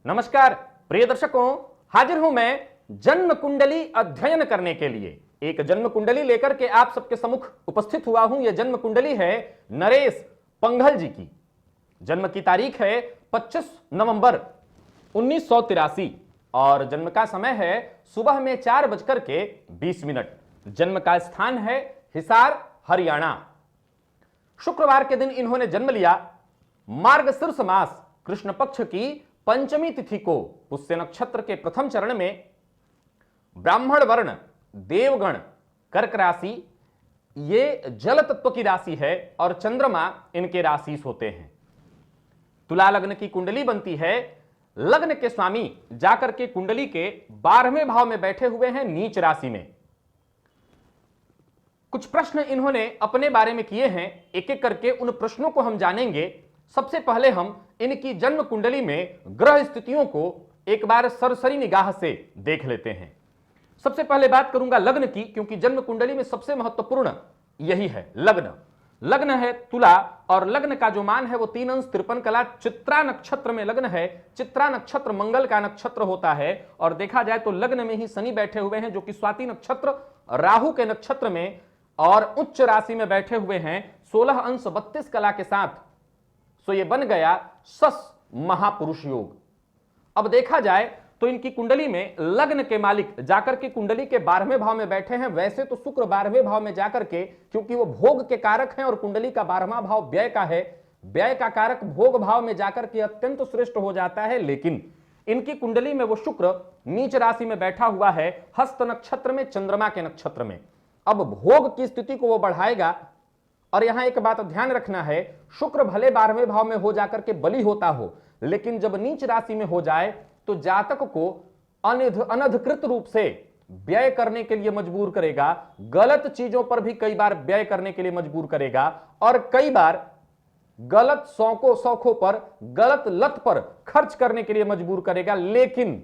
नमस्कार प्रिय दर्शकों, हाजिर हूं मैं जन्म कुंडली अध्ययन करने के लिए। एक जन्म कुंडली लेकर के आप सबके सम्मुख उपस्थित हुआ हूं। यह जन्म कुंडली है नरेश पंघल जी की। जन्म की तारीख है 25 नवंबर 1983 और जन्म का समय है सुबह में 4:20। जन्म का स्थान है हिसार, हरियाणा। शुक्रवार के दिन इन्होंने जन्म लिया। मार्गशीर्ष मास कृष्ण पक्ष की पंचमी तिथि को पुष्य नक्षत्र के प्रथम चरण में, ब्राह्मण वर्ण, देवगण, कर्क राशि, ये जल तत्व की राशि है और चंद्रमा इनके राशि होते हैं। तुला लग्न की कुंडली बनती है। लग्न के स्वामी जाकर के कुंडली के 12वें भाव में बैठे हुए हैं नीच राशि में। कुछ प्रश्न इन्होंने अपने बारे में किए हैं, एक एक करके उन प्रश्नों को हम जानेंगे। सबसे पहले हम इनकी जन्म कुंडली में ग्रह स्थितियों को एक बार सरसरी निगाह से देख लेते हैं। सबसे पहले बात करूंगा लग्न की, क्योंकि जन्म कुंडली में सबसे महत्वपूर्ण यही है लग्न। लग्न है तुला और लग्न का जो मान है वो 3 अंश 53 कला चित्रा नक्षत्र में लग्न है। चित्रा नक्षत्र मंगल का नक्षत्र होता है और देखा जाए तो लग्न में ही शनि बैठे हुए हैं, जो कि स्वाति नक्षत्र राहु के नक्षत्र में और उच्च राशि में बैठे हुए हैं 16 अंश 32 कला के साथ। सो ये बन गया सस महापुरुष योग। अब देखा जाए तो इनकी कुंडली में लग्न के मालिक जाकर के कुंडली के 12वें भाव में बैठे हैं। वैसे तो शुक्र 12वें भाव में जाकर के, क्योंकि वो भोग के कारक हैं और कुंडली का 12वां भाव व्यय का है, व्यय का कारक भोग भाव में जाकर के अत्यंत श्रेष्ठ हो जाता है। लेकिन इनकी कुंडली में वो शुक्र नीच राशि में बैठा हुआ है, हस्त नक्षत्र में, चंद्रमा के नक्षत्र में। अब भोग की स्थिति को वो बढ़ाएगा। और यहां एक बात ध्यान रखना है, शुक्र भले 12वें भाव में हो जाकर के बली होता हो, लेकिन जब नीच राशि में हो जाए तो जातक को अनधिकृत रूप से व्यय करने के लिए मजबूर करेगा, गलत चीजों पर भी कई बार व्यय करने के लिए मजबूर करेगा और कई बार गलत शौकों पर, गलत लत पर खर्च करने के लिए मजबूर करेगा। लेकिन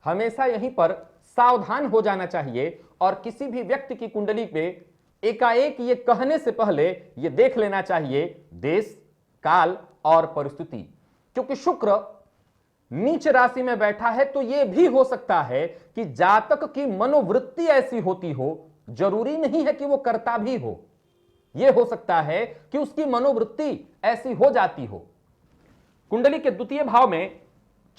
हमेशा यहीं पर सावधान हो जाना चाहिए और किसी भी व्यक्ति की कुंडली पे एकाएक ये कहने से पहले ये देख लेना चाहिए देश, काल और परिस्थिति। क्योंकि शुक्र नीच राशि में बैठा है तो यह भी हो सकता है कि जातक की मनोवृत्ति ऐसी होती हो, जरूरी नहीं है कि वो करता भी हो, यह हो सकता है कि उसकी मनोवृत्ति ऐसी हो जाती हो। कुंडली के द्वितीय भाव में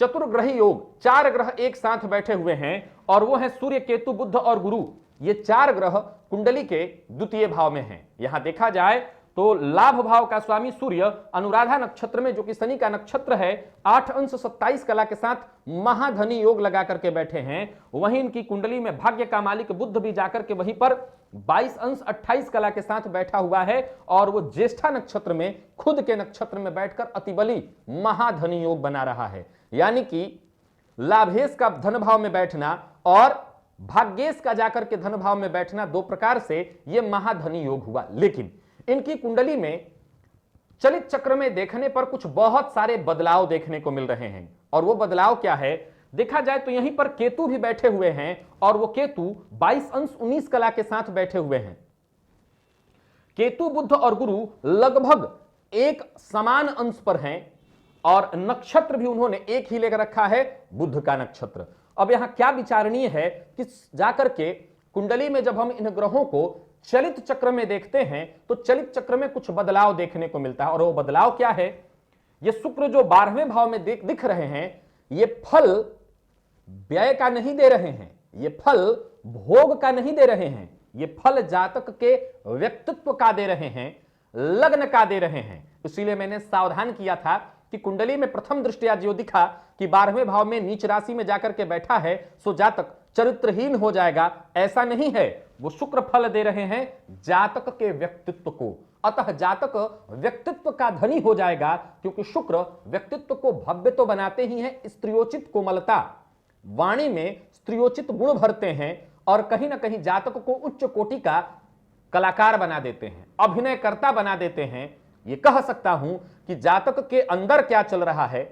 चतुर्ग्रही योग, 4 ग्रह एक साथ बैठे हुए हैं और वो है सूर्य, केतु, बुध और गुरु। ये 4 ग्रह कुंडली के द्वितीय भाव में हैं। यहां देखा जाए तो लाभ भाव का स्वामी सूर्य अनुराधा नक्षत्र में, जो कि शनि का नक्षत्र है, 8 अंश 27 कला के साथ महाधनी योग लगा करके बैठे हैं। वहीं इनकी कुंडली में भाग्य का मालिक बुध भी जाकर के वहीं पर 22 अंश 28 कला के साथ बैठा हुआ है और वो ज्येष्ठा नक्षत्र में, खुद के नक्षत्र में बैठकर अतिबली महाधनी योग बना रहा है। यानी कि लाभेश का धन भाव में बैठना और भाग्येश का जाकर के धन भाव में बैठना, 2 प्रकार से यह महाधनी योग हुआ। लेकिन इनकी कुंडली में चलित चक्र में देखने पर कुछ बहुत सारे बदलाव देखने को मिल रहे हैं। और वो बदलाव क्या है, देखा जाए तो यहीं पर केतु भी बैठे हुए हैं और वो केतु 22 अंश 19 कला के साथ बैठे हुए हैं। केतु, बुध और गुरु लगभग एक समान अंश पर हैं और नक्षत्र भी उन्होंने एक ही लेकर रखा है, बुध का नक्षत्र। अब यहां क्या विचारणीय है कि जाकर के कुंडली में जब हम इन ग्रहों को चलित चक्र में देखते हैं तो चलित चक्र में कुछ बदलाव देखने को मिलता है। और वो बदलाव क्या है, ये शुक्र जो 12वें भाव में दिख रहे हैं, ये फल व्यय का नहीं दे रहे हैं, ये फल भोग का नहीं दे रहे हैं, ये फल जातक के व्यक्तित्व का दे रहे हैं, लग्न का दे रहे हैं। इसीलिए मैंने सावधान किया था कि कुंडली में प्रथम दृष्टया जो दिखा कि 12वें भाव में नीच राशि में जाकर के बैठा है, सो जातक चरित्रहीन हो जाएगा, ऐसा नहीं है। वो शुक्र फल दे रहे हैं जातक के व्यक्तित्व को। अतः जातक व्यक्तित्व का धनी हो जाएगा, क्योंकि शुक्र व्यक्तित्व को भव्य तो बनाते ही हैं, स्त्रियोचित कोमलता, वाणी में स्त्रियोचित गुण भरते हैं और कहीं ना कहीं जातक को उच्च कोटि का कलाकार बना देते हैं, अभिनयकर्ता बना देते हैं। ये कह सकता हूं कि जातक के अंदर क्या चल रहा है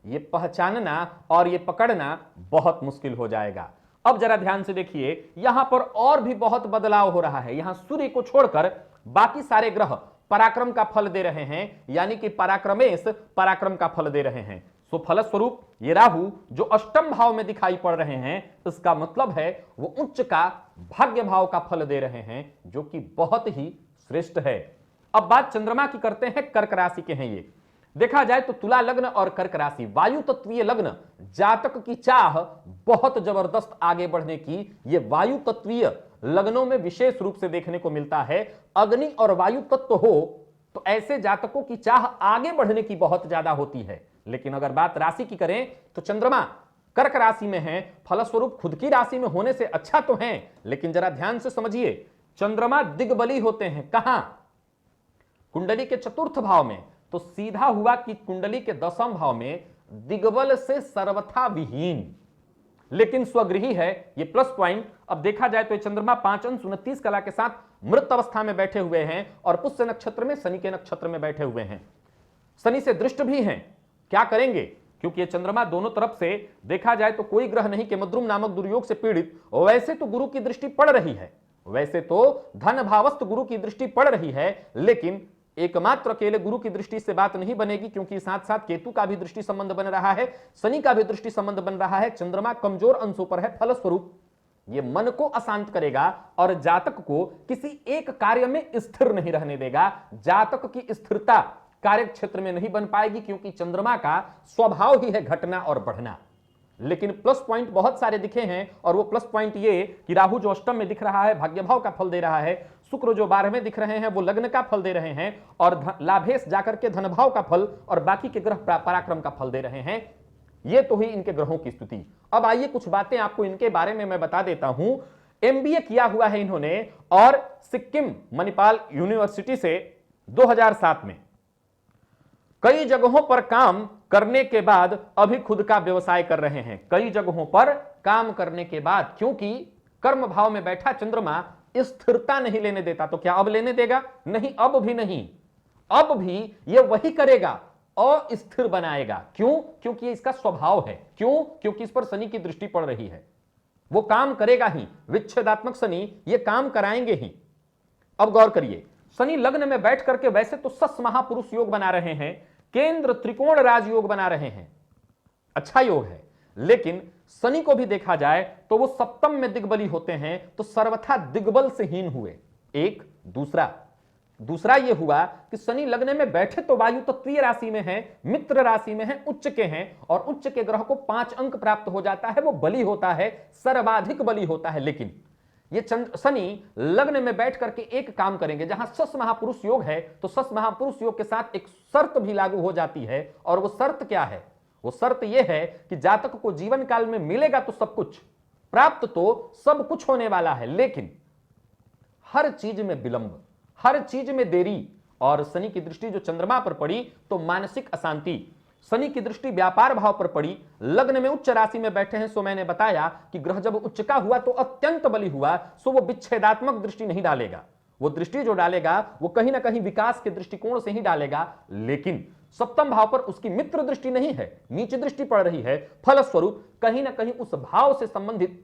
ये पहचानना और ये पकड़ना बहुत मुश्किल हो जाएगा। अब जरा ध्यान से देखिए, यहां पर और भी बहुत बदलाव हो रहा है। यहां सूर्य को छोड़कर बाकी सारे ग्रह पराक्रम का फल दे रहे हैं, यानी कि पराक्रमेश पराक्रम का फल दे रहे हैं। सो फलस्वरूप ये राहु जो अष्टम भाव में दिखाई पड़ रहे हैं, इसका मतलब है वो उच्च का भाग्य भाव का फल दे रहे हैं, जो कि बहुत ही श्रेष्ठ है। अब बात चंद्रमा की करते हैं। कर्क राशि के हैं ये। देखा जाए तो तुला लग्न और कर्क राशि वायु तत्वीय लग्न, जातक की चाह बहुत जबरदस्त आगे बढ़ने की ये वायु तत्वीय लग्नों में विशेष रूप से देखने को मिलता है। अग्नि और वायु तत्व हो तो ऐसे जातकों की चाह आगे बढ़ने की बहुत ज्यादा होती है। लेकिन अगर बात राशि की करें तो चंद्रमा कर्क राशि में है, फलस्वरूप खुद की राशि में होने से अच्छा तो है, लेकिन जरा ध्यान से समझिए, चंद्रमा दिग्बली होते हैं कहां? कुंडली के चतुर्थ भाव में। तो सीधा हुआ कि कुंडली के दसम भाव में दिग्बल से सर्वथा विहीन, लेकिन स्वगृही है, ये प्लस पॉइंट। अब देखा जाए तो चंद्रमा 5 अंश 29 कला के साथ मृत अवस्था में बैठे हुए हैं और पुष्य नक्षत्र में शनि के नक्षत्र में बैठे हुए हैं। शनि से दृष्ट भी हैं। क्या करेंगे? क्योंकि ये चंद्रमा दोनों तरफ से देखा जाए तो कोई ग्रह नहीं कि मद्रुम नामक दुर्योग से पीड़ित। वैसे तो गुरु की दृष्टि पड़ रही है, वैसे तो धन भावस्थ गुरु की दृष्टि पड़ रही है, लेकिन एकमात्र अकेले गुरु की दृष्टि से बात नहीं बनेगी, क्योंकि साथ साथ केतु का भी दृष्टि संबंध बन रहा है, शनि का भी दृष्टि संबंध बन रहा है। चंद्रमा कमजोर अंशों पर है, फलस्वरूप ये मन को अशांत करेगा और जातक को किसी एक कार्य में स्थिर नहीं रहने देगा। जातक की स्थिरता कार्य क्षेत्र में नहीं बन पाएगी, क्योंकि चंद्रमा का स्वभाव ही है घटना और बढ़ना। लेकिन प्लस पॉइंट बहुत सारे दिखे हैं, और वो प्लस पॉइंट ये कि राहु जो अष्टम में दिख रहा है भाग्य भाव का फल दे रहा है, शुक्र जो 12वें दिख रहे हैं वो लग्न का फल दे रहे हैं, और लाभेश जाकर के धन भाव का फल, और बाकी के ग्रह पराक्रम का फल दे रहे हैं। ये तो ही इनके ग्रहों की स्थिति। अब आइए कुछ बातें आपको इनके बारे में मैं बता देता हूं। एमबीए किया हुआ है इन्होंने, और सिक्किम मणिपाल यूनिवर्सिटी से 2007 में कई जगहों पर काम करने के बाद अभी खुद का व्यवसाय कर रहे हैं। कई जगहों पर काम करने के बाद, क्योंकि कर्म भाव में बैठा चंद्रमा स्थिरता नहीं लेने देता। तो क्या अब लेने देगा? नहीं, अब भी नहीं। अब भी ये वही करेगा, अस्थिर बनाएगा। क्यों? क्योंकि इसका स्वभाव है। क्यों? क्योंकि इस पर शनि की दृष्टि पड़ रही है। वो काम करेगा ही, विच्छेदात्मक शनि ये काम कराएंगे ही। अब गौर करिए, शनि लग्न में बैठ करके वैसे तो सस महापुरुष योग बना रहे हैं, केंद्र त्रिकोण राजयोग बना रहे हैं, अच्छा योग है, लेकिन शनि को भी देखा जाए तो वो सप्तम में दिग्बली होते हैं, तो सर्वथा दिग्बल से हीन हुए। एक दूसरा ये हुआ कि शनि लग्न में बैठे तो वायु तत्वीय राशि में है, मित्र राशि में है, उच्च के हैं, और उच्च के ग्रह को 5 अंक प्राप्त हो जाता है, वो बली होता है, सर्वाधिक बली होता है। लेकिन ये शनि लग्न में बैठ करके एक काम करेंगे, जहां सस महापुरुष योग है, तो सस महापुरुष योग के साथ एक शर्त भी लागू हो जाती है। और वो शर्त क्या है? वो शर्त यह है कि जातक को जीवन काल में मिलेगा तो सब कुछ, प्राप्त तो सब कुछ होने वाला है, लेकिन हर चीज में विलंब, हर चीज में देरी। और शनि की दृष्टि जो चंद्रमा पर पड़ी तो मानसिक अशांति। शनि की दृष्टि व्यापार भाव पर पड़ी, लग्न में उच्च राशि में बैठे हैं। सो मैंने बताया कि ग्रह जब उच्च का हुआ तो अत्यंत बली हुआ, सो वो विच्छेदात्मक दृष्टि नहीं डालेगा। वो दृष्टि जो डालेगा वो कहीं ना कहीं विकास के दृष्टिकोण से ही डालेगा। लेकिन सप्तम भाव पर उसकी मित्र दृष्टि नहीं है, नीच दृष्टि पड़ रही है, फलस्वरूप कहीं ना कहीं उस भाव से संबंधित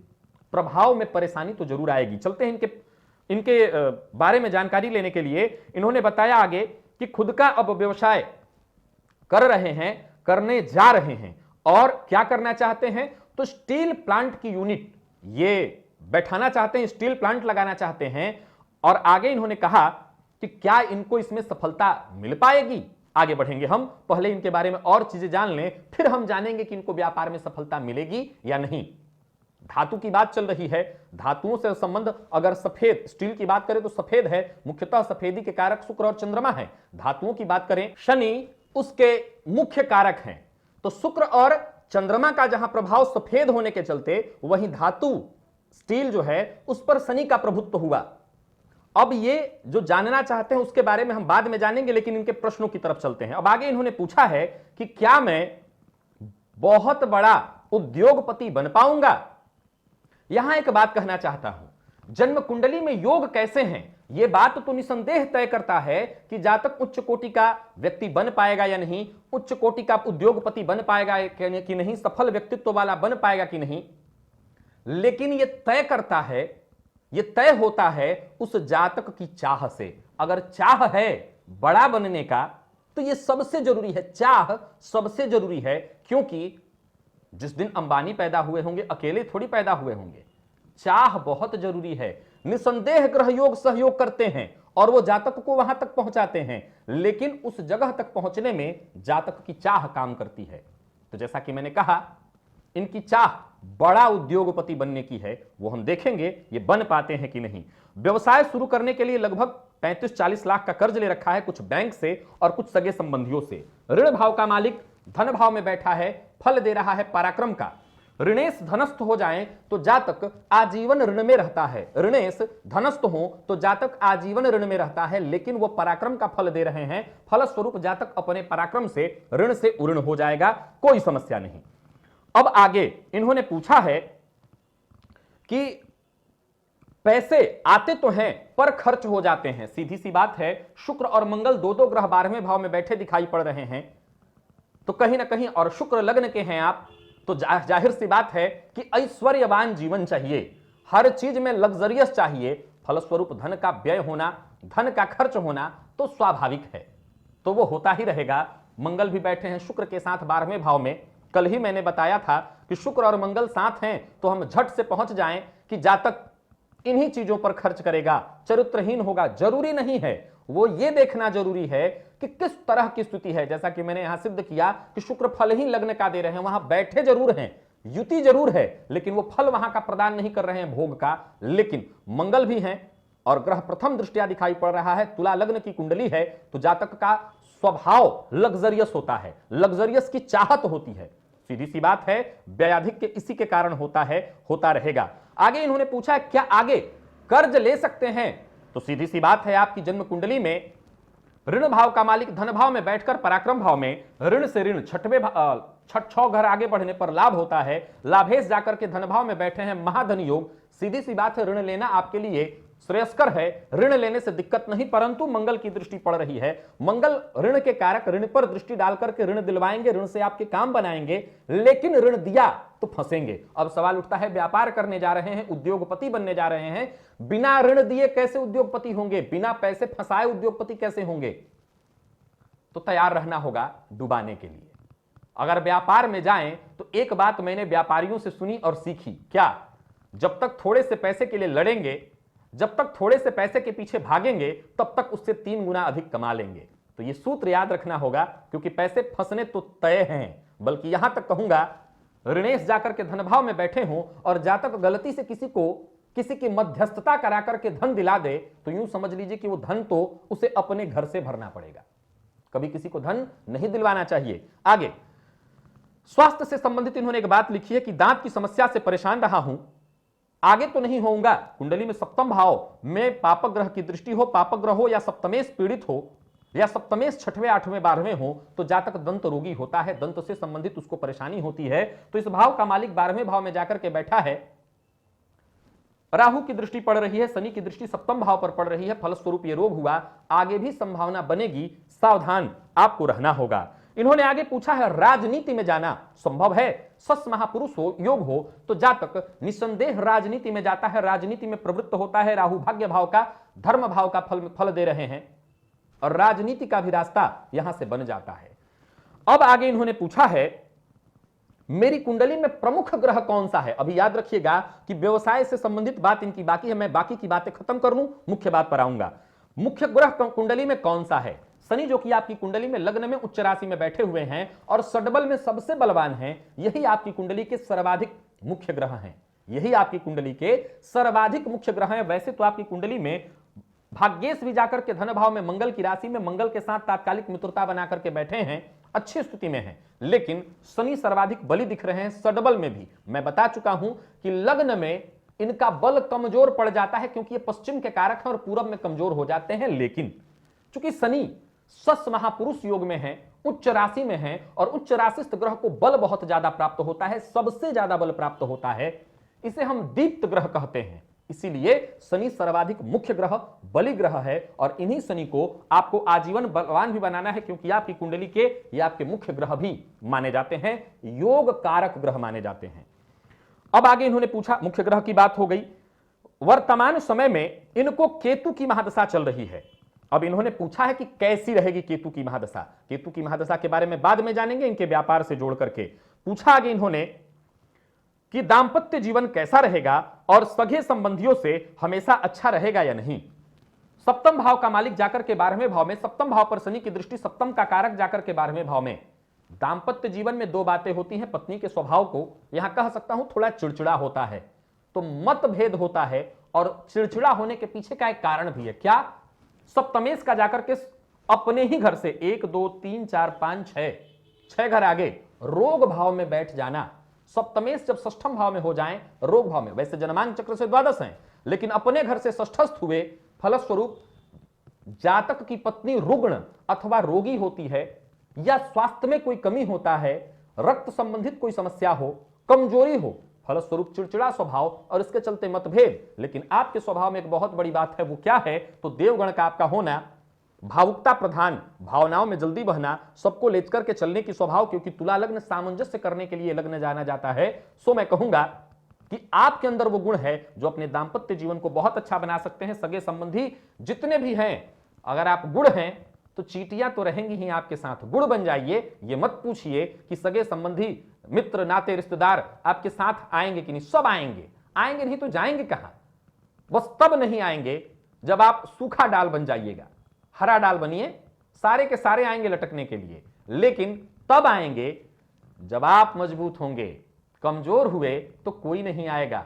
प्रभाव में परेशानी तो जरूर आएगी। चलते हैं इनके बारे में जानकारी लेने के लिए। इन्होंने बताया आगे कि खुद का अब व्यवसाय कर रहे हैं, करने जा रहे हैं, और क्या करना चाहते हैं? तो स्टील प्लांट की यूनिट ये बैठाना चाहते हैं, स्टील प्लांट लगाना चाहते हैं। और आगे इन्होंने कहा कि क्या इनको इसमें सफलता मिल पाएगी। आगे बढ़ेंगे हम, पहले इनके बारे में और चीजें जान लें, फिर हम जानेंगे कि इनको व्यापार में सफलता मिलेगी या नहीं। धातु की बात चल रही है, धातुओं से संबंध, अगर सफेद स्टील की बात करें तो सफेद है, मुख्यतः सफेदी के कारक शुक्र और चंद्रमा है। धातुओं की बात करें, शनि उसके मुख्य कारक हैं। तो शुक्र और चंद्रमा का जहां प्रभाव सफेद होने के चलते, वहीं धातु स्टील जो है उस पर शनि का प्रभुत्व हुआ। अब ये जो जानना चाहते हैं उसके बारे में हम बाद में जानेंगे, लेकिन इनके प्रश्नों की तरफ चलते हैं। अब आगे इन्होंने पूछा है कि क्या मैं बहुत बड़ा उद्योगपति बन पाऊंगा। यहां एक बात कहना चाहता हूं, जन्म कुंडली में योग कैसे हैं, यह बात तो निसंदेह तय करता है कि जातक उच्च कोटि का व्यक्ति बन पाएगा या नहीं, उच्च कोटि का उद्योगपति बन पाएगा कि नहीं, सफल व्यक्तित्व वाला बन पाएगा कि नहीं। लेकिन यह तय करता है, यह तय होता है उस जातक की चाह से। अगर चाह है बड़ा बनने का, तो तो ये सबसे जरूरी है, चाह सबसे जरूरी है, क्योंकि जिस दिन अंबानी पैदा हुए होंगे अकेले थोड़ी पैदा हुए होंगे। चाह बहुत जरूरी है। निसंदेह ग्रह योग सहयोग करते हैं और वो जातक को वहां तक पहुंचाते हैं, लेकिन उस जगह तक पहुंचने में जातक की चाह काम करती है। तो जैसा कि मैंने कहा, इनकी चाह बड़ा उद्योगपति बनने की है, वो हम देखेंगे ये बन पाते हैं कि नहीं। व्यवसाय शुरू करने के लिए लगभग 35-40 लाख का कर्ज ले रखा है, कुछ बैंक से और कुछ सगे संबंधियों से। ऋण भाव का मालिक धन भाव में बैठा है, फल दे रहा है पराक्रम का। ऋणेश धनस्थ हो जाएं तो जातक आजीवन ऋण में रहता है, ऋणेश धनस्थ हो तो जातक आजीवन ऋण में रहता है, लेकिन वो पराक्रम का फल दे रहे हैं, फलस्वरूप जातक अपने पराक्रम से ऋण से उऋण हो जाएगा, कोई समस्या नहीं। अब आगे इन्होंने पूछा है कि पैसे आते तो हैं पर खर्च हो जाते हैं। सीधी सी बात है, शुक्र और मंगल दो दो ग्रह 12वें भाव में बैठे दिखाई पड़ रहे हैं, तो कहीं ना कहीं, और शुक्र लग्न के हैं आप, तो जाहिर सी बात है कि ऐश्वर्यवान जीवन चाहिए, हर चीज में लग्जरियस चाहिए, फलस्वरूप धन का व्यय होना, धन का खर्च होना तो स्वाभाविक है, तो वो होता ही रहेगा। मंगल भी बैठे हैं शुक्र के साथ 12वें भाव में। कल ही मैंने बताया था कि शुक्र और मंगल साथ हैं तो हम झट से पहुंच जाएं कि जातक इन्हीं चीजों पर खर्च करेगा, चरित्रहीन होगा, जरूरी नहीं है। वो ये देखना जरूरी है कि किस तरह की स्थिति है। जैसा कि मैंने यहां सिद्ध किया कि शुक्र फल ही लग्न का दे रहे हैं, वहां बैठे जरूर हैं, युति जरूर है, लेकिन वो फल वहां का प्रदान नहीं कर रहे हैं भोग का। लेकिन मंगल भी हैं और ग्रह प्रथम दृष्टिया दिखाई पड़ रहा है, तुला लग्न की कुंडली है, तो जातक का स्वभाव लग्जरियस होता है, लग्जरियस की चाहत होती है। सीधी सी बात है, व्ययाधिक के इसी के कारण होता है, होता रहेगा। आगे इन्होंने पूछा क्या आगे कर्ज ले सकते हैं, तो सीधी सी बात है, आपकी जन्म कुंडली में ऋण भाव का मालिक धन भाव में बैठकर पराक्रम भाव में ऋण से ऋण 6 घर आगे बढ़ने पर लाभ होता है। लाभेश जाकर के धन भाव में बैठे हैं महाधन योग। सीधी सी बात है, ऋण लेना आपके लिए श्रेयस्कर है, ऋण लेने से दिक्कत नहीं, परंतु मंगल की दृष्टि पड़ रही है। मंगल ऋण के कारक, ऋण पर दृष्टि डालकर के ऋण दिलवाएंगे, ऋण से आपके काम बनाएंगे, लेकिन ऋण दिया तो फंसेंगे। अब सवाल उठता है, व्यापार करने जा रहे हैं, उद्योगपति बनने जा रहे हैं, बिना ऋण दिए कैसे उद्योगपति होंगे, बिना पैसे फंसाए उद्योगपति कैसे होंगे? तो तैयार रहना होगा डुबाने के लिए। अगर व्यापार में जाएं तो एक बात मैंने व्यापारियों से सुनी और सीखी, क्या? जब तक थोड़े से पैसे के लिए लड़ेंगे, जब तक थोड़े से पैसे के पीछे भागेंगे, तब तक उससे 3 गुना अधिक कमा लेंगे। तो यह सूत्र याद रखना होगा, क्योंकि पैसे फंसने तो तय हैं। बल्कि यहां तक कहूंगा, ऋणेश जाकर के धन भाव में बैठे हों और जातक गलती से किसी की मध्यस्थता करा करके धन दिला दे, तो यूं समझ लीजिए कि वो धन तो उसे अपने घर से भरना पड़ेगा। कभी किसी को धन नहीं दिलवाना चाहिए। आगे स्वास्थ्य से संबंधित इन्होंने एक बात लिखी है कि दांत की समस्या से परेशान रहा हूं, आगे तो नहीं होऊंगा। कुंडली में सप्तम भाव में पापक ग्रह की दृष्टि हो, पापक ग्रह हो या सप्तमेश पीड़ित हो या सप्तमेश 6वें 8वें 12वें हो, तो जातक दंत रोगी होता है, दंत से संबंधित उसको परेशानी होती है। तो इस भाव का मालिक 12वें भाव में जाकर के बैठा है, राहु की दृष्टि पड़ रही है, शनि की दृष्टि सप्तम भाव पर पड़ रही है, फलस्वरूप ये रोग हुआ। आगे भी संभावना बनेगी, सावधान आपको रहना होगा। इन्होंने आगे पूछा है, राजनीति में जाना संभव है? सस महापुरुष हो, योग हो तो जातक निसंदेह राजनीति में जाता है, राजनीति में प्रवृत्त होता है। राहु भाग्य भाव का, धर्म भाव का फल दे रहे हैं और राजनीति का भी रास्ता यहां से बन जाता है। अब आगे इन्होंने पूछा है, मेरी कुंडली में प्रमुख ग्रह कौन सा है? अभी याद रखिएगा कि व्यवसाय से संबंधित बात इनकी बाकी है, मैं बाकी की बातें खत्म कर लूं, मुख्य बात पर आऊंगा। मुख्य ग्रह कुंडली में कौन सा है? शनि जो कि आपकी कुंडली में लग्न में उच्च राशि में बैठे हुए हैं और षड्बल में सबसे बलवान हैं, यही आपकी कुंडली के सर्वाधिक मुख्य ग्रह हैं, यही आपकी कुंडली के सर्वाधिक मुख्य ग्रह हैं। वैसे तो आपकी कुंडली में भाग्येश भी जाकर के धन भाव में मंगल की राशि में मंगल के साथ तात्कालिक मित्रता बना करके बैठे हैं, अच्छी स्थिति में हैं, लेकिन शनि सर्वाधिक बली दिख रहे हैं। षड्बल में भी मैं बता चुका हूं कि लग्न में इनका बल कमजोर पड़ जाता है, क्योंकि ये पश्चिम के कारक हैं और पूरब में कमजोर हो जाते हैं। लेकिन चूंकि शनि सस महापुरुष योग में है, उच्च राशि में है, और उच्च राशिस्थ ग्रह को बल बहुत ज्यादा प्राप्त होता है, सबसे ज्यादा बल प्राप्त होता है, इसे हम दीप्त ग्रह कहते हैं। इसीलिए शनि सर्वाधिक मुख्य ग्रह, बलि ग्रह है, और इन्हीं शनि को आपको आजीवन बलवान भी बनाना है, क्योंकि आपकी कुंडली के ये आपके मुख्य ग्रह भी माने जाते हैं, योग कारक ग्रह माने जाते हैं। अब आगे इन्होंने पूछा, मुख्य ग्रह की बात हो गई। वर्तमान समय में इनको केतु की महादशा चल रही है। अब इन्होंने पूछा है कि कैसी रहेगी केतु की महादशा। केतु की महादशा के बारे में बाद में जानेंगे, इनके व्यापार से जोड़ करके पूछा आगे इन्होंने कि दांपत्य जीवन कैसा रहेगा और सगे संबंधियों से हमेशा अच्छा रहेगा या नहीं। सप्तम भाव का मालिक जाकर के 12वें भाव में, सप्तम भाव पर शनि की दृष्टि, सप्तम का कारक जाकर के 12वें भाव में। दांपत्य जीवन में दो बातें होती हैं। पत्नी के स्वभाव को यहां कह सकता हूं थोड़ा चिड़चिड़ा होता है, तो मतभेद होता है और चिड़चिड़ा होने के पीछे का एक कारण भी है। क्या? सप्तमेश का जाकर के अपने ही घर से 1 2 3 4 5 6 घर आगे रोग भाव में बैठ जाना। सप्तमेश जब षष्ठम भाव में हो जाएं, रोग भाव में, वैसे जनमांग चक्र से द्वादश हैं, लेकिन अपने घर से षष्ठस्थ हुए, फलस्वरूप जातक की पत्नी रुग्ण अथवा रोगी होती है, या स्वास्थ्य में कोई कमी होता है, रक्त संबंधित कोई समस्या हो, कमजोरी हो, फलस्वरूप चिड़चिड़ा स्वभाव और इसके चलते मतभेद। लेकिन आपके स्वभाव में एक बहुत बड़ी बात है, वो क्या है? तो देवगण का आपका होना, भावुकता प्रधान, भावनाओं में जल्दी बहना, सबको लेकर के चलने की स्वभाव, क्योंकि तुला लग्न सामंजस्य करने के लिए लग्न जाना जाता है। सो मैं कहूंगा कि आपके अंदर वो गुण है जो अपने दांपत्य जीवन को बहुत अच्छा बना सकते हैं। सगे संबंधी जितने भी हैं, अगर आप गुड़ हैं तो चींटियां तो रहेंगी ही आपके साथ, गुड़ बन जाइए। ये मत पूछिए कि सगे संबंधी, मित्र, नाते, रिश्तेदार आपके साथ आएंगे कि नहीं। सब आएंगे, आएंगे नहीं तो जाएंगे कहां? बस तब नहीं आएंगे जब आप सूखा डाल बन जाइएगा। हरा डाल बनिए, सारे के सारे आएंगे लटकने के लिए, लेकिन तब आएंगे जब आप मजबूत होंगे। कमजोर हुए तो कोई नहीं आएगा।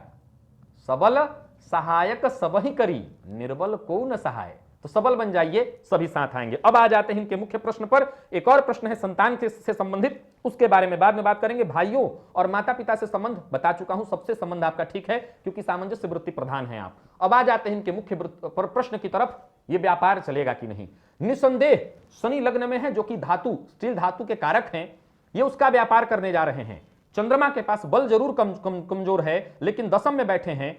सबल सहायक सब ही करी, निर्बल को न सहाय। तो सबल बन जाइए, सभी साथ आएंगे। अब आ जाते हैं इनके मुख्य प्रश्न पर। एक और प्रश्न है संतान से संबंधित, उसके बारे में बाद में बात करेंगे। भाइयों और माता पिता से संबंध बता चुका हूं, सबसे संबंध आपका ठीक है क्योंकि सामंजस्य वृत्ति प्रधान है आप। अब आ जाते हैं इनके मुख्य प्रश्न की तरफ, ये व्यापार चलेगा कि नहीं। निसंदेह शनि लग्न में है जो कि धातु, स्टील धातु के कारक हैं, ये उसका व्यापार करने जा रहे हैं। चंद्रमा के पास बल जरूर कमजोर है, लेकिन दशम में बैठे हैं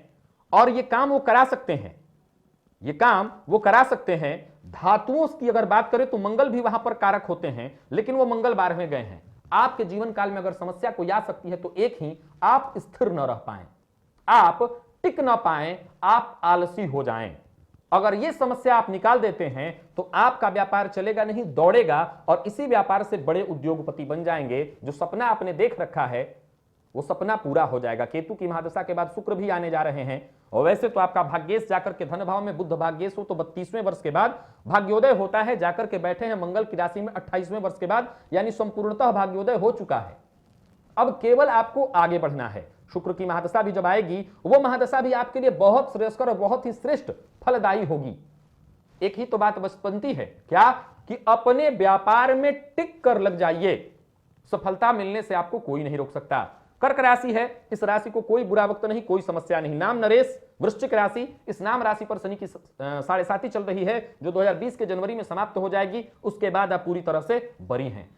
और ये काम वो करा सकते हैं, ये काम वो करा सकते हैं। धातुओं की अगर बात करें तो मंगल भी वहां पर कारक होते हैं, लेकिन वो मंगल 12वें गए हैं। आपके जीवन काल में अगर समस्या कोई आ सकती है तो एक ही, आप स्थिर न रह पाएं, आप टिक न पाएं, आप आलसी हो जाएं। अगर ये समस्या आप निकाल देते हैं तो आपका व्यापार चलेगा नहीं, दौड़ेगा, और इसी व्यापार से बड़े उद्योगपति बन जाएंगे। जो सपना आपने देख रखा है वो सपना पूरा हो जाएगा। केतु की महादशा के बाद शुक्र भी आने जा रहे हैं, और वैसे तो आपका भाग्येश जाकर के धन भाव में, बुध भाग्येश हो तो 32वें वर्ष के बाद भाग्योदय होता है, जाकर के बैठे हैं मंगल की राशि में 28वें वर्ष के बाद, यानी संपूर्णतः भाग्योदय हो चुका है। अब केवल आपको आगे बढ़ना है। शुक्र की महादशा भी जब आएगी, वो महादशा भी आपके लिए बहुत श्रेयस्कर और बहुत ही श्रेष्ठ फलदायी होगी। एक ही तो बात बस बनती है, क्या? कि अपने व्यापार में टिक कर लग जाइए, सफलता मिलने से आपको कोई नहीं रोक सकता। कर्क राशि है, इस राशि को कोई बुरा वक्त नहीं, कोई समस्या नहीं। नाम नरेश, वृश्चिक राशि, इस नाम राशि पर शनि की 7.5 चल रही है, जो 2020 के जनवरी में समाप्त हो जाएगी। उसके बाद आप पूरी तरह से बरी हैं।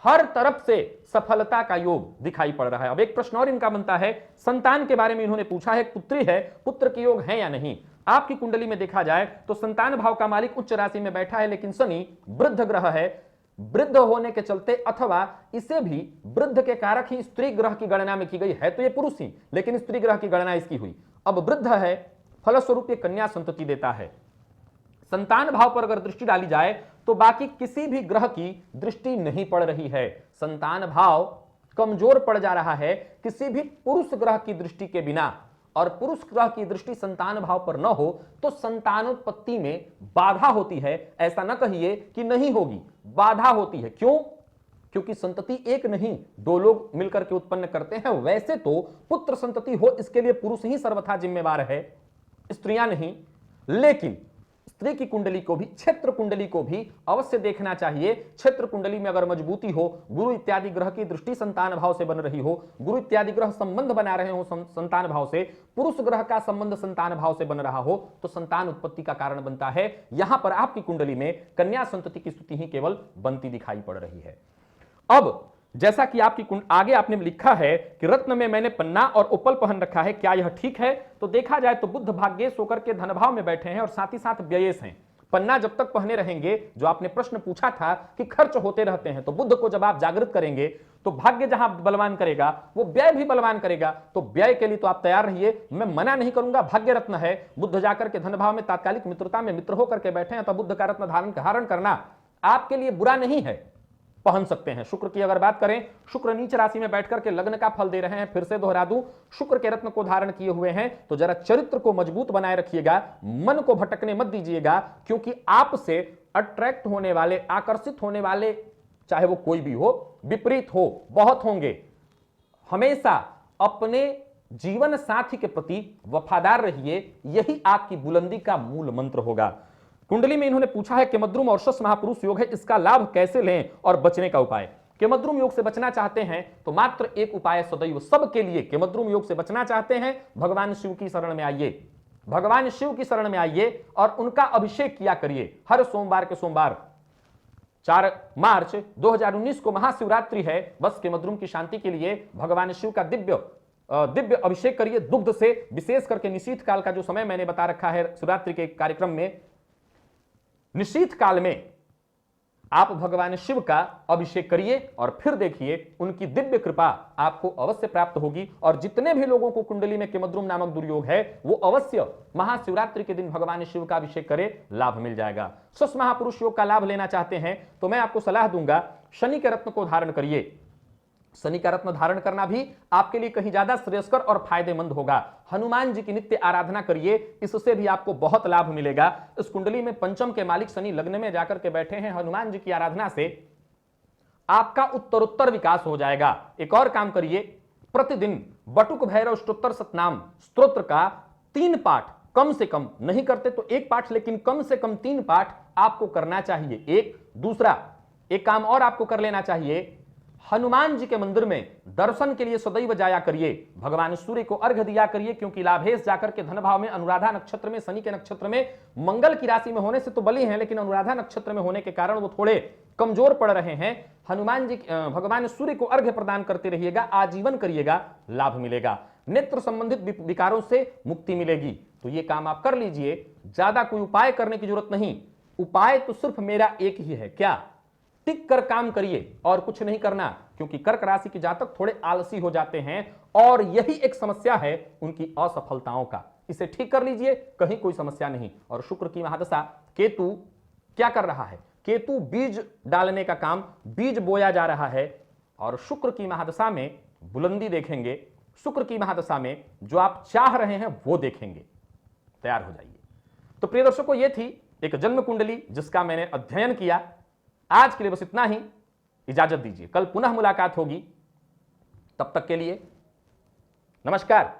हर तरफ से सफलता का योग दिखाई पड़ रहा है। अब एक प्रश्न और इनका बनता है, संतान के बारे में इन्होंने पूछा है, पुत्री है, पुत्र के योग है या नहीं। आपकी कुंडली में देखा जाए तो संतान भाव का मालिक उच्च राशि में बैठा है, लेकिन शनि वृद्ध ग्रह है। वृद्ध होने के चलते, अथवा इसे भी वृद्ध के कारक ही स्त्री ग्रह की गणना में की गई है, तो ये पुरुष ही, लेकिन स्त्री ग्रह की गणना इसकी हुई। अब वृद्ध है, फलस्वरूप ये कन्या संतति देता है। संतान भाव पर अगर दृष्टि डाली जाए तो बाकी किसी भी ग्रह की दृष्टि नहीं पड़ रही है। संतान भाव कमजोर पड़ जा रहा है किसी भी पुरुष ग्रह की दृष्टि के बिना, और पुरुष ग्रह की दृष्टि संतान भाव पर न हो तो संतानोत्पत्ति में बाधा होती है। ऐसा न कहिए कि नहीं होगी, बाधा होती है। क्यों? क्योंकि संतति एक नहीं, दो लोग मिलकर के उत्पन्न करते हैं। वैसे तो पुत्र संतति हो इसके लिए पुरुष ही सर्वथा जिम्मेवार है, स्त्रियां नहीं। लेकिन स्त्री की कुंडली को भी, क्षेत्र कुंडली को भी अवश्य देखना चाहिए। क्षेत्र कुंडली में अगर मजबूती हो, गुरु इत्यादि ग्रह की दृष्टि संतान भाव से बन रही हो, गुरु इत्यादि ग्रह संबंध बना रहे हो संतान भाव से, पुरुष ग्रह का संबंध संतान भाव से बन रहा हो, तो संतान उत्पत्ति का कारण बनता है। यहां पर आपकी कुंडली में कन्या संतति की स्थिति ही केवल बनती दिखाई पड़ रही है। अब जैसा कि आपकी आगे आपने लिखा है कि रत्न में मैंने पन्ना और उपल पहन रखा है, क्या यह ठीक है? तो देखा जाए तो बुध भाग्येश होकर के धनभाव में बैठे हैं और साथ ही साथ व्ययेश हैं। पन्ना जब तक पहने रहेंगे, जो आपने प्रश्न पूछा था कि खर्च होते रहते हैं, तो बुध को जब आप जागृत करेंगे तो भाग्य जहां बलवान करेगा वो व्यय भी बलवान करेगा। तो व्यय के लिए तो आप तैयार रहिए, मैं मना नहीं करूंगा, भाग्य रत्न है। बुध जाकर के धन भाव में तात्कालिक मित्रता में मित्र होकर के बैठे हैं, तो बुध का रत्न धारण करना आपके लिए बुरा नहीं है, पहन सकते हैं। शुक्र की अगर बात करें, शुक्र नीच राशि में बैठकर के लग्न का फल दे रहे हैं। फिर से दोहरा दूं, शुक्र के रत्न को धारण किए हुए हैं तो जरा चरित्र को मजबूत बनाए रखिएगा, मन को भटकने मत दीजिएगा, क्योंकि आपसे अट्रैक्ट होने वाले, आकर्षित होने वाले, चाहे वो कोई भी हो, विपरीत हो, बहुत होंगे। हमेशा अपने जीवन साथी के प्रति वफादार रहिए, यही आपकी बुलंदी का मूल मंत्र होगा। कुंडली में इन्होंने पूछा है कि केमद्रुम और शश महापुरुष योग है, इसका लाभ कैसे लें और बचने का उपाय। केमद्रुम योग से बचना चाहते हैं तो मात्र एक उपाय सदैव सबके लिए, केमद्रुम योग से बचना चाहते हैं, भगवान शिव की शरण में आइए, भगवान शिव की शरण में आइए और उनका अभिषेक किया करिए हर सोमवार के सोमवार। 4 मार्च 2019 को महाशिवरात्रि है। बस केमद्रुम की शांति के लिए भगवान शिव का दिव्य अभिषेक करिए दुग्ध से, विशेष करके निशीथ काल का जो समय मैंने बता रखा है शिवरात्रि के कार्यक्रम में, निशीथ काल में आप भगवान शिव का अभिषेक करिए और फिर देखिए उनकी दिव्य कृपा आपको अवश्य प्राप्त होगी। और जितने भी लोगों को कुंडली में केमद्रुम नामक दुर्योग है वो अवश्य महाशिवरात्रि के दिन भगवान शिव का अभिषेक करे, लाभ मिल जाएगा। शश महापुरुष योग का लाभ लेना चाहते हैं तो मैं आपको सलाह दूंगा, शनि के रत्न को धारण करिए। शनि का रत्न धारण करना भी आपके लिए कहीं ज्यादा श्रेयस्कर और फायदेमंद होगा। हनुमान जी की नित्य आराधना करिए, इससे भी आपको बहुत लाभ मिलेगा। इस कुंडली में पंचम के मालिक शनि लग्न में जाकर के बैठे हैं, हनुमान जी की आराधना से आपका उत्तरोत्तर विकास हो जाएगा। एक और काम करिए, प्रतिदिन बटुक भैरव अष्टोत्तर सतनाम स्तोत्र का 3 पाठ, कम से कम, नहीं करते तो 1 पाठ, लेकिन कम से कम 3 पाठ आपको करना चाहिए। दूसरा एक काम और आपको कर लेना चाहिए, हनुमान जी के मंदिर में दर्शन के लिए सदैव जाया करिए, भगवान सूर्य को अर्घ्य दिया करिए, क्योंकि लाभेश जाकर के धन भाव में अनुराधा नक्षत्र में, शनि के नक्षत्र में, मंगल की राशि में होने से तो बली हैं, लेकिन अनुराधा नक्षत्र में होने के कारण वो थोड़े कमजोर पड़ रहे हैं। हनुमान जी, भगवान सूर्य को अर्घ्य प्रदान करते रहिएगा, आजीवन करिएगा, लाभ मिलेगा। नेत्र संबंधित विकारों से मुक्ति मिलेगी, तो ये काम आप कर लीजिए। ज्यादा कोई उपाय करने की जरूरत नहीं, उपाय तो सिर्फ मेरा एक ही है, क्या? टिक कर काम करिए और कुछ नहीं करना, क्योंकि कर्क राशि के जातक थोड़े आलसी हो जाते हैं और यही एक समस्या है उनकी असफलताओं का। इसे ठीक कर लीजिए, कहीं कोई समस्या नहीं। और शुक्र की महादशा, केतु क्या कर रहा है? केतु बीज डालने का काम, बीज बोया जा रहा है और शुक्र की महादशा में बुलंदी देखेंगे। शुक्र की महादशा में जो आप चाह रहे हैं वो देखेंगे, तैयार हो जाइए। तो प्रिय दर्शकों, ये थी एक जन्म कुंडली जिसका मैंने अध्ययन किया। आज के लिए बस इतना ही, इजाजत दीजिए, कल पुनः मुलाकात होगी। तब तक के लिए नमस्कार।